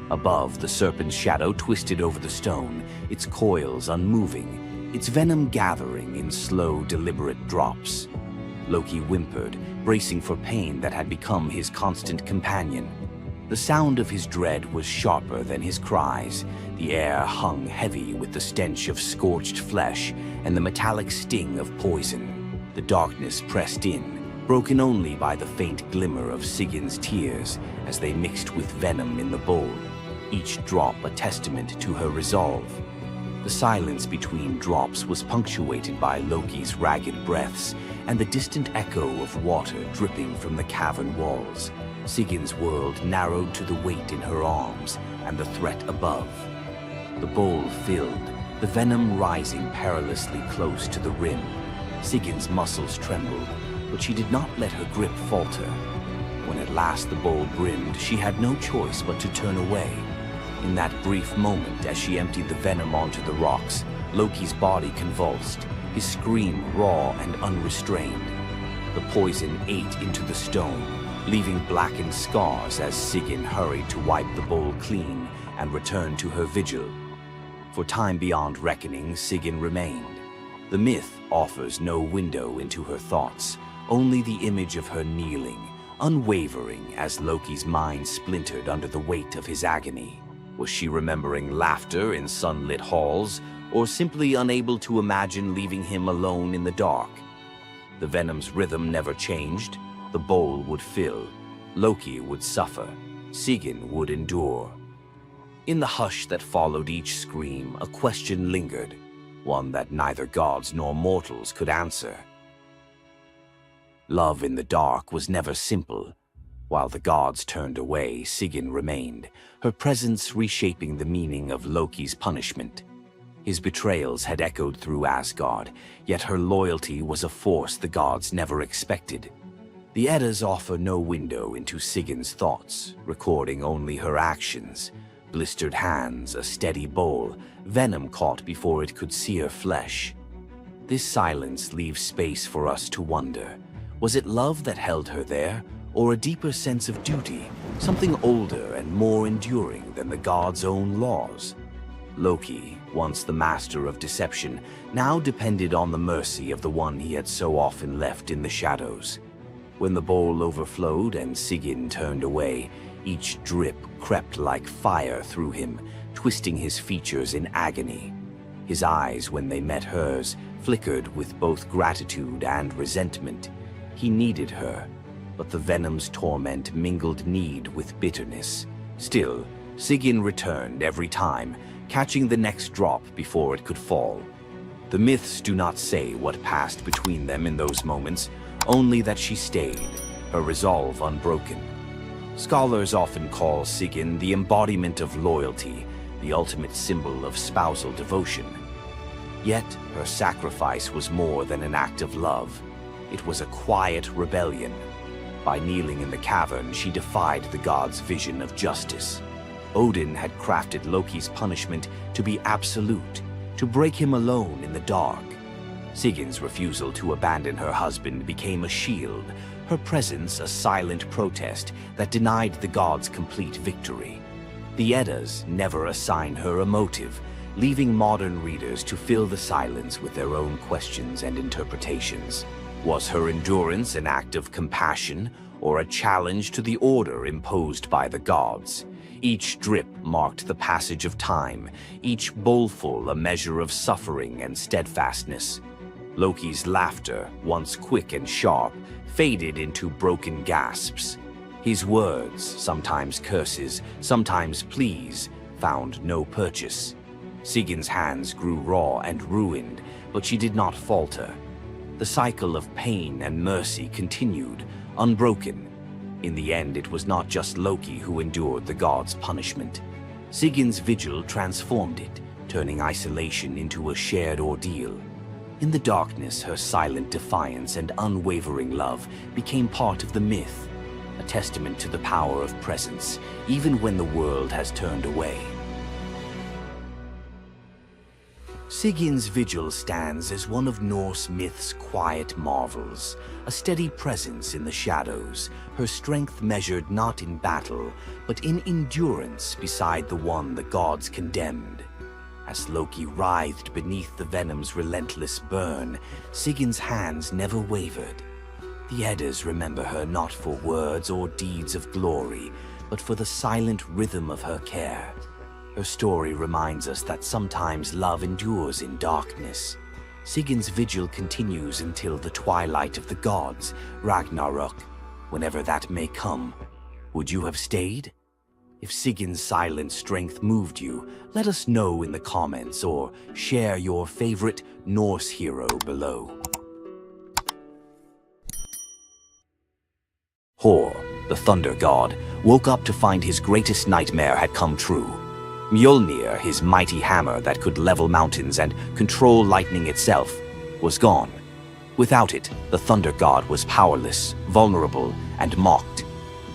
Above, the serpent's shadow twisted over the stone, its coils unmoving, its venom gathering in slow, deliberate drops. Loki whimpered, bracing for pain that had become his constant companion. The sound of his dread was sharper than his cries. The air hung heavy with the stench of scorched flesh and the metallic sting of poison. The darkness pressed in, broken only by the faint glimmer of Sigyn's tears as they mixed with venom in the bowl, each drop a testament to her resolve. The silence between drops was punctuated by Loki's ragged breaths and the distant echo of water dripping from the cavern walls. Sigyn's world narrowed to the weight in her arms and the threat above. The bowl filled, the venom rising perilously close to the rim. Sigyn's muscles trembled, but she did not let her grip falter. When at last the bowl brimmed, she had no choice but to turn away. In that brief moment, as she emptied the venom onto the rocks, Loki's body convulsed, his scream raw and unrestrained. The poison ate into the stone, leaving blackened scars as Sigyn hurried to wipe the bowl clean and return to her vigil. For time beyond reckoning, Sigyn remained. The myth offers no window into her thoughts, only the image of her kneeling, unwavering as Loki's mind splintered under the weight of his agony. Was she remembering laughter in sunlit halls, or simply unable to imagine leaving him alone in the dark? The venom's rhythm never changed. The bowl would fill. Loki would suffer. Sigyn would endure. In the hush that followed each scream, a question lingered, one that neither gods nor mortals could answer. Love in the dark was never simple. While the gods turned away, Sigyn remained, her presence reshaping the meaning of Loki's punishment. His betrayals had echoed through Asgard, yet her loyalty was a force the gods never expected. The Eddas offer no window into Sigyn's thoughts, recording only her actions. Blistered hands, a steady bowl, venom caught before it could sear flesh. This silence leaves space for us to wonder. Was it love that held her there, or a deeper sense of duty, something older and more enduring than the gods' own laws? Loki, once the master of deception, now depended on the mercy of the one he had so often left in the shadows. When the bowl overflowed and Sigyn turned away, each drip crept like fire through him, twisting his features in agony. His eyes, when they met hers, flickered with both gratitude and resentment. He needed her, but the venom's torment mingled need with bitterness. Still, Sigyn returned every time, catching the next drop before it could fall. The myths do not say what passed between them in those moments, only that she stayed, her resolve unbroken. Scholars often call Sigyn the embodiment of loyalty, the ultimate symbol of spousal devotion. Yet, her sacrifice was more than an act of love. It was a quiet rebellion. By kneeling in the cavern, she defied the gods' vision of justice. Odin had crafted Loki's punishment to be absolute, to break him alone in the dark. Sigyn's refusal to abandon her husband became a shield, her presence a silent protest that denied the gods complete victory. The Eddas never assign her a motive, leaving modern readers to fill the silence with their own questions and interpretations. Was her endurance an act of compassion or a challenge to the order imposed by the gods? Each drip marked the passage of time, each bowlful a measure of suffering and steadfastness. Loki's laughter, once quick and sharp, faded into broken gasps. His words, sometimes curses, sometimes pleas, found no purchase. Sigyn's hands grew raw and ruined, but she did not falter. The cycle of pain and mercy continued, unbroken. In the end, it was not just Loki who endured the gods' punishment. Sigyn's vigil transformed it, turning isolation into a shared ordeal. In the darkness, her silent defiance and unwavering love became part of the myth, a testament to the power of presence, even when the world has turned away. Sigyn's vigil stands as one of Norse myth's quiet marvels, a steady presence in the shadows, her strength measured not in battle, but in endurance beside the one the gods condemned. As Loki writhed beneath the venom's relentless burn, Sigyn's hands never wavered. The Eddas remember her not for words or deeds of glory, but for the silent rhythm of her care. Her story reminds us that sometimes love endures in darkness. Sigyn's vigil continues until the twilight of the gods, Ragnarok, whenever that may come. Would you have stayed? If Sigyn's silent strength moved you, let us know in the comments or share your favorite Norse hero below. Thor, the thunder god, woke up to find his greatest nightmare had come true. Mjolnir, his mighty hammer that could level mountains and control lightning itself, was gone. Without it, the thunder god was powerless, vulnerable, and mocked.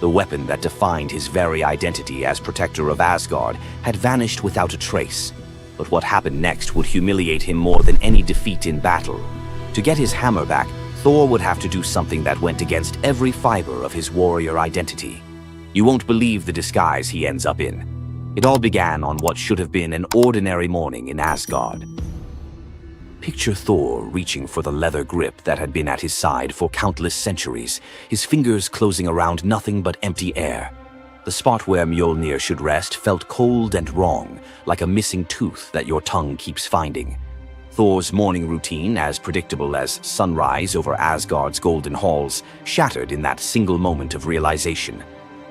The weapon that defined his very identity as protector of Asgard had vanished without a trace. But what happened next would humiliate him more than any defeat in battle. To get his hammer back, Thor would have to do something that went against every fiber of his warrior identity. You won't believe the disguise he ends up in. It all began on what should have been an ordinary morning in Asgard. Picture Thor reaching for the leather grip that had been at his side for countless centuries, his fingers closing around nothing but empty air. The spot where Mjolnir should rest felt cold and wrong, like a missing tooth that your tongue keeps finding. Thor's morning routine, as predictable as sunrise over Asgard's golden halls, shattered in that single moment of realization.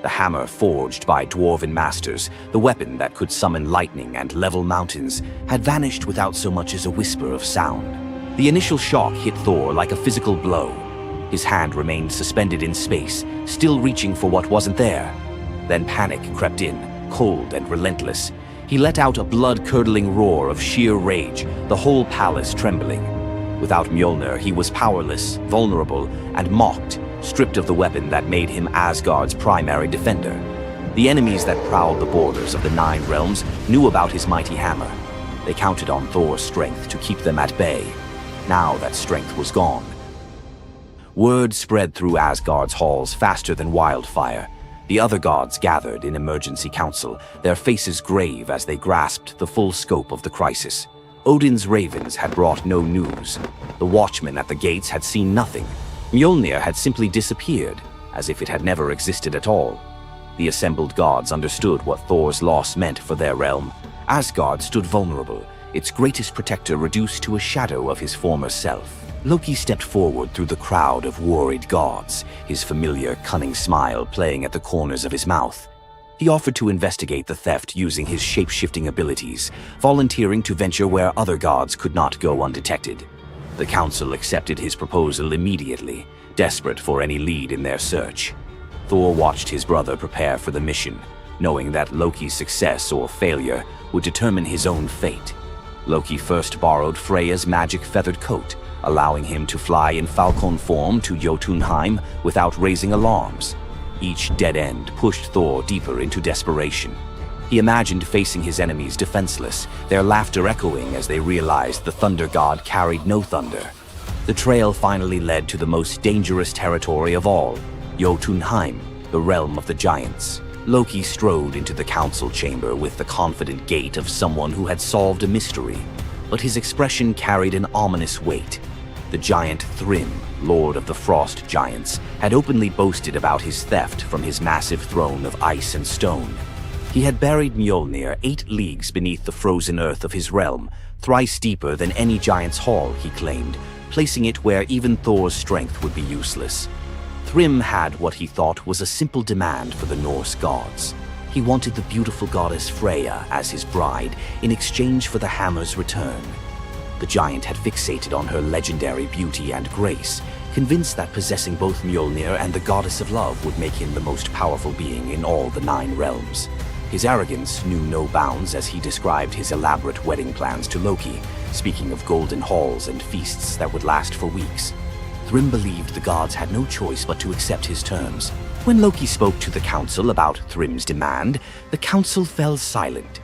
The hammer forged by dwarven masters, the weapon that could summon lightning and level mountains, had vanished without so much as a whisper of sound. The initial shock hit Thor like a physical blow. His hand remained suspended in space, still reaching for what wasn't there. Then panic crept in, cold and relentless. He let out a blood-curdling roar of sheer rage, the whole palace trembling. Without Mjolnir, he was powerless, vulnerable, and mocked, stripped of the weapon that made him Asgard's primary defender. The enemies that prowled the borders of the Nine Realms knew about his mighty hammer. They counted on Thor's strength to keep them at bay. Now that strength was gone. Word spread through Asgard's halls faster than wildfire. The other gods gathered in emergency council, their faces grave as they grasped the full scope of the crisis. Odin's ravens had brought no news. The watchmen at the gates had seen nothing. Mjolnir had simply disappeared, as if it had never existed at all. The assembled gods understood what Thor's loss meant for their realm. Asgard stood vulnerable, its greatest protector reduced to a shadow of his former self. Loki stepped forward through the crowd of worried gods, his familiar, cunning smile playing at the corners of his mouth. He offered to investigate the theft using his shape-shifting abilities, volunteering to venture where other gods could not go undetected. The council accepted his proposal immediately, desperate for any lead in their search. Thor watched his brother prepare for the mission, knowing that Loki's success or failure would determine his own fate. Loki first borrowed Freya's magic feathered coat, allowing him to fly in falcon form to Jotunheim without raising alarms. Each dead end pushed Thor deeper into desperation. He imagined facing his enemies defenseless, their laughter echoing as they realized the thunder god carried no thunder. The trail finally led to the most dangerous territory of all, Jotunheim, the realm of the giants. Loki strode into the council chamber with the confident gait of someone who had solved a mystery, but his expression carried an ominous weight. The giant Thrym, lord of the frost giants, had openly boasted about his theft from his massive throne of ice and stone. He had buried Mjolnir 8 leagues beneath the frozen earth of his realm, thrice deeper than any giant's hall, he claimed, placing it where even Thor's strength would be useless. Thrym had what he thought was a simple demand for the Norse gods. He wanted the beautiful goddess Freya as his bride in exchange for the hammer's return. The giant had fixated on her legendary beauty and grace, convinced that possessing both Mjolnir and the goddess of love would make him the most powerful being in all the 9 realms. His arrogance knew no bounds as he described his elaborate wedding plans to Loki, speaking of golden halls and feasts that would last for weeks. Thrym believed the gods had no choice but to accept his terms. When Loki spoke to the council about Thrym's demand, the council fell silent.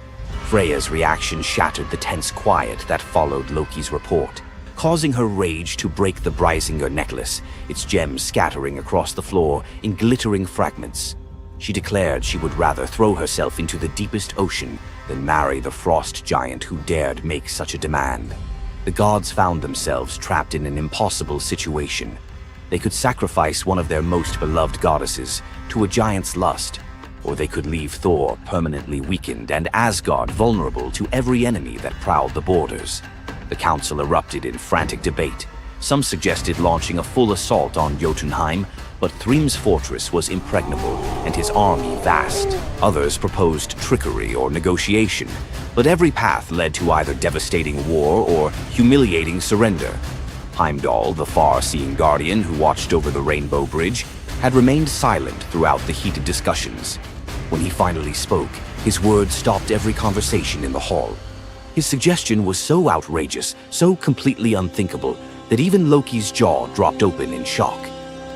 Freya's reaction shattered the tense quiet that followed Loki's report, causing her rage to break the Brisinger necklace, its gems scattering across the floor in glittering fragments. She declared she would rather throw herself into the deepest ocean than marry the frost giant who dared make such a demand. The gods found themselves trapped in an impossible situation. They could sacrifice one of their most beloved goddesses to a giant's lust, or they could leave Thor permanently weakened and Asgard vulnerable to every enemy that prowled the borders. The council erupted in frantic debate. Some suggested launching a full assault on Jotunheim, but Thrym's fortress was impregnable and his army vast. Others proposed trickery or negotiation, but every path led to either devastating war or humiliating surrender. Heimdall, the far-seeing guardian who watched over the Rainbow Bridge, had remained silent throughout the heated discussions. When he finally spoke, his words stopped every conversation in the hall. His suggestion was so outrageous, so completely unthinkable, that even Loki's jaw dropped open in shock.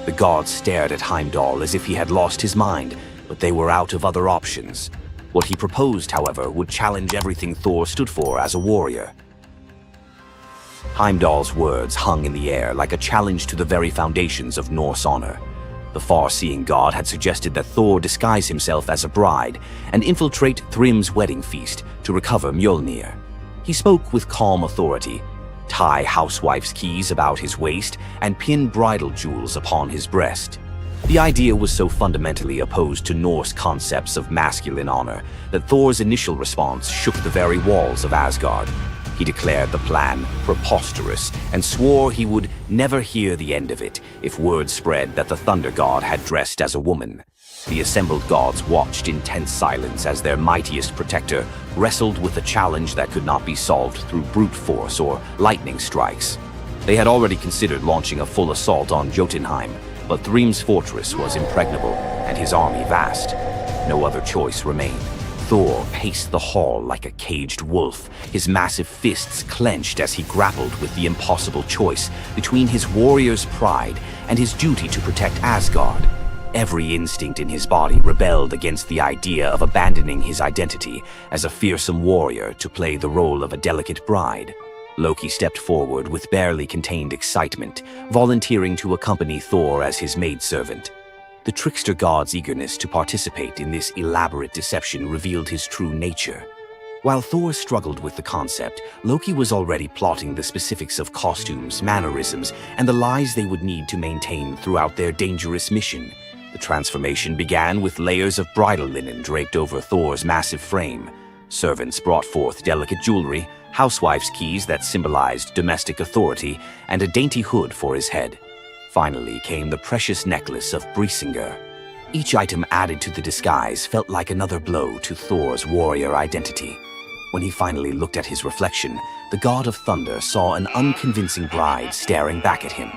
The gods stared at Heimdall as if he had lost his mind, but they were out of other options. What he proposed, however, would challenge everything Thor stood for as a warrior. Heimdall's words hung in the air like a challenge to the very foundations of Norse honor. The far-seeing god had suggested that Thor disguise himself as a bride and infiltrate Thrym's wedding feast to recover Mjolnir. He spoke with calm authority, tie housewife's keys about his waist, and pin bridal jewels upon his breast. The idea was so fundamentally opposed to Norse concepts of masculine honor that Thor's initial response shook the very walls of Asgard. He declared the plan preposterous and swore he would never hear the end of it if word spread that the thunder god had dressed as a woman. The assembled gods watched in tense silence as their mightiest protector wrestled with a challenge that could not be solved through brute force or lightning strikes. They had already considered launching a full assault on Jotunheim, but Thrym's fortress was impregnable and his army vast. No other choice remained. Thor paced the hall like a caged wolf, his massive fists clenched as he grappled with the impossible choice between his warrior's pride and his duty to protect Asgard. Every instinct in his body rebelled against the idea of abandoning his identity as a fearsome warrior to play the role of a delicate bride. Loki stepped forward with barely contained excitement, volunteering to accompany Thor as his maidservant. The trickster god's eagerness to participate in this elaborate deception revealed his true nature. While Thor struggled with the concept, Loki was already plotting the specifics of costumes, mannerisms, and the lies they would need to maintain throughout their dangerous mission. The transformation began with layers of bridal linen draped over Thor's massive frame. Servants brought forth delicate jewelry, housewife's keys that symbolized domestic authority, and a dainty hood for his head. Finally came the precious necklace of Brisinger. Each item added to the disguise felt like another blow to Thor's warrior identity. When he finally looked at his reflection, the god of thunder saw an unconvincing bride staring back at him.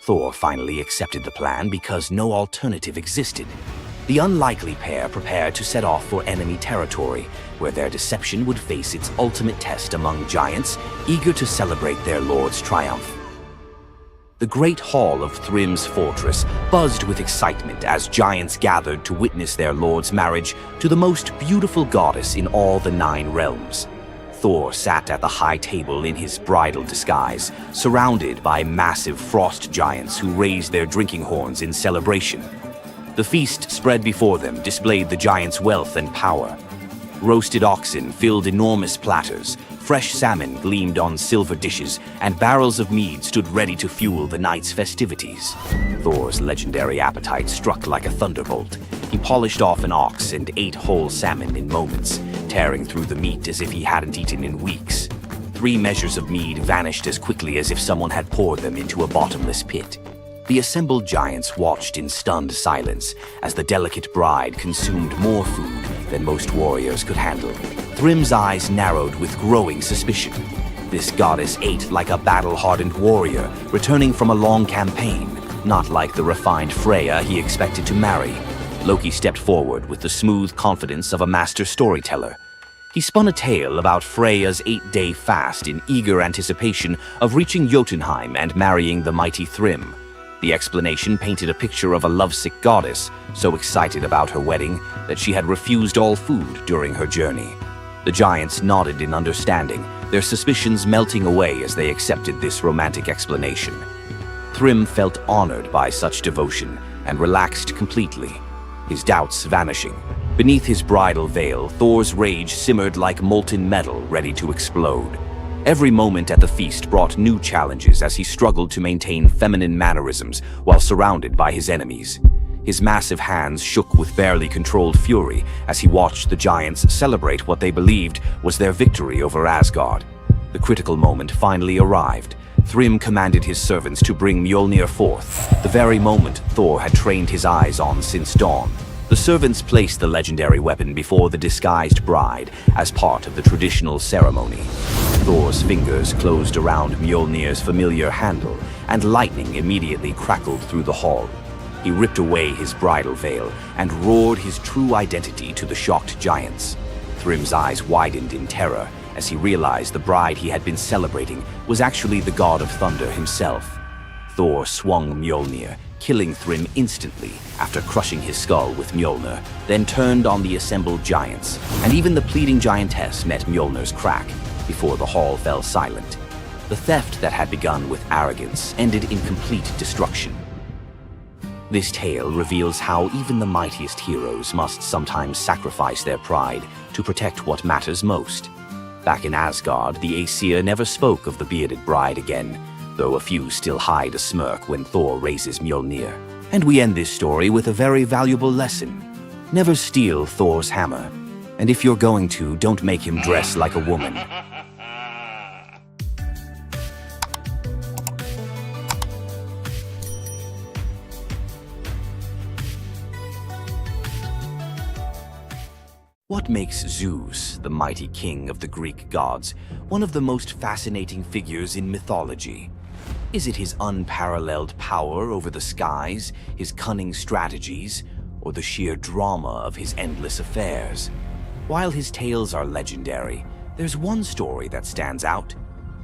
Thor finally accepted the plan because no alternative existed. The unlikely pair prepared to set off for enemy territory, where their deception would face its ultimate test among giants, eager to celebrate their lord's triumph. The great hall of Thrym's fortress buzzed with excitement as giants gathered to witness their lord's marriage to the most beautiful goddess in all the 9 realms. Thor sat at the high table in his bridal disguise, surrounded by massive frost giants who raised their drinking horns in celebration. The feast spread before them displayed the giants' wealth and power. Roasted oxen filled enormous platters, fresh salmon gleamed on silver dishes, and barrels of mead stood ready to fuel the night's festivities. Thor's legendary appetite struck like a thunderbolt. He polished off an ox and ate whole salmon in moments, tearing through the meat as if he hadn't eaten in weeks. 3 measures of mead vanished as quickly as if someone had poured them into a bottomless pit. The assembled giants watched in stunned silence as the delicate bride consumed more food than most warriors could handle. Thrym's eyes narrowed with growing suspicion. This goddess ate like a battle-hardened warrior, returning from a long campaign, not like the refined Freya he expected to marry. Loki stepped forward with the smooth confidence of a master storyteller. He spun a tale about Freya's 8-day fast in eager anticipation of reaching Jotunheim and marrying the mighty Thrym. The explanation painted a picture of a lovesick goddess, so excited about her wedding that she had refused all food during her journey. The giants nodded in understanding, their suspicions melting away as they accepted this romantic explanation. Thrym felt honored by such devotion and relaxed completely, his doubts vanishing. Beneath his bridal veil, Thor's rage simmered like molten metal ready to explode. Every moment at the feast brought new challenges as he struggled to maintain feminine mannerisms while surrounded by his enemies. His massive hands shook with barely controlled fury as he watched the giants celebrate what they believed was their victory over Asgard. The critical moment finally arrived. Thrym commanded his servants to bring Mjolnir forth, the very moment Thor had trained his eyes on since dawn. The servants placed the legendary weapon before the disguised bride as part of the traditional ceremony. Thor's fingers closed around Mjolnir's familiar handle, and lightning immediately crackled through the hall. He ripped away his bridal veil and roared his true identity to the shocked giants. Thrym's eyes widened in terror as he realized the bride he had been celebrating was actually the god of thunder himself. Thor swung Mjolnir, killing Thrym instantly after crushing his skull with Mjolnir, then turned on the assembled giants, and even the pleading giantess met Mjolnir's crack before the hall fell silent. The theft that had begun with arrogance ended in complete destruction. This tale reveals how even the mightiest heroes must sometimes sacrifice their pride to protect what matters most. Back in Asgard, the Aesir never spoke of the bearded bride again, though a few still hide a smirk when Thor raises Mjolnir. And we end this story with a very valuable lesson. Never steal Thor's hammer. And if you're going to, don't make him dress like a woman. What makes Zeus, the mighty king of the Greek gods, one of the most fascinating figures in mythology? Is it his unparalleled power over the skies, his cunning strategies, or the sheer drama of his endless affairs? While his tales are legendary, there's one story that stands out: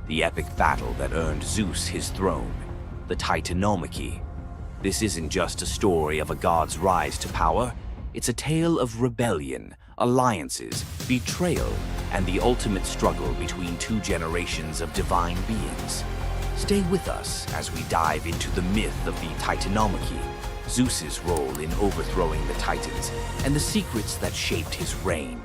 the epic battle that earned Zeus his throne, the Titanomachy. This isn't just a story of a god's rise to power, it's a tale of rebellion, alliances, betrayal, and the ultimate struggle between 2 generations of divine beings. Stay with us as we dive into the myth of the Titanomachy, Zeus's role in overthrowing the Titans, and the secrets that shaped his reign.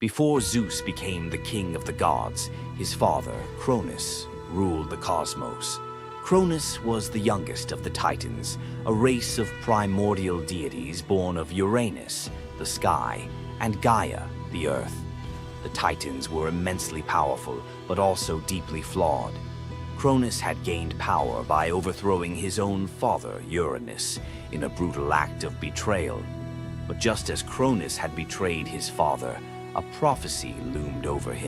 Before Zeus became the king of the gods, his father, Cronus, ruled the cosmos. Cronus was the youngest of the Titans, a race of primordial deities born of Uranus, the sky, and Gaia, the earth. The Titans were immensely powerful, but also deeply flawed. Cronus had gained power by overthrowing his own father, Uranus, in a brutal act of betrayal. But just as Cronus had betrayed his father, a prophecy loomed over him.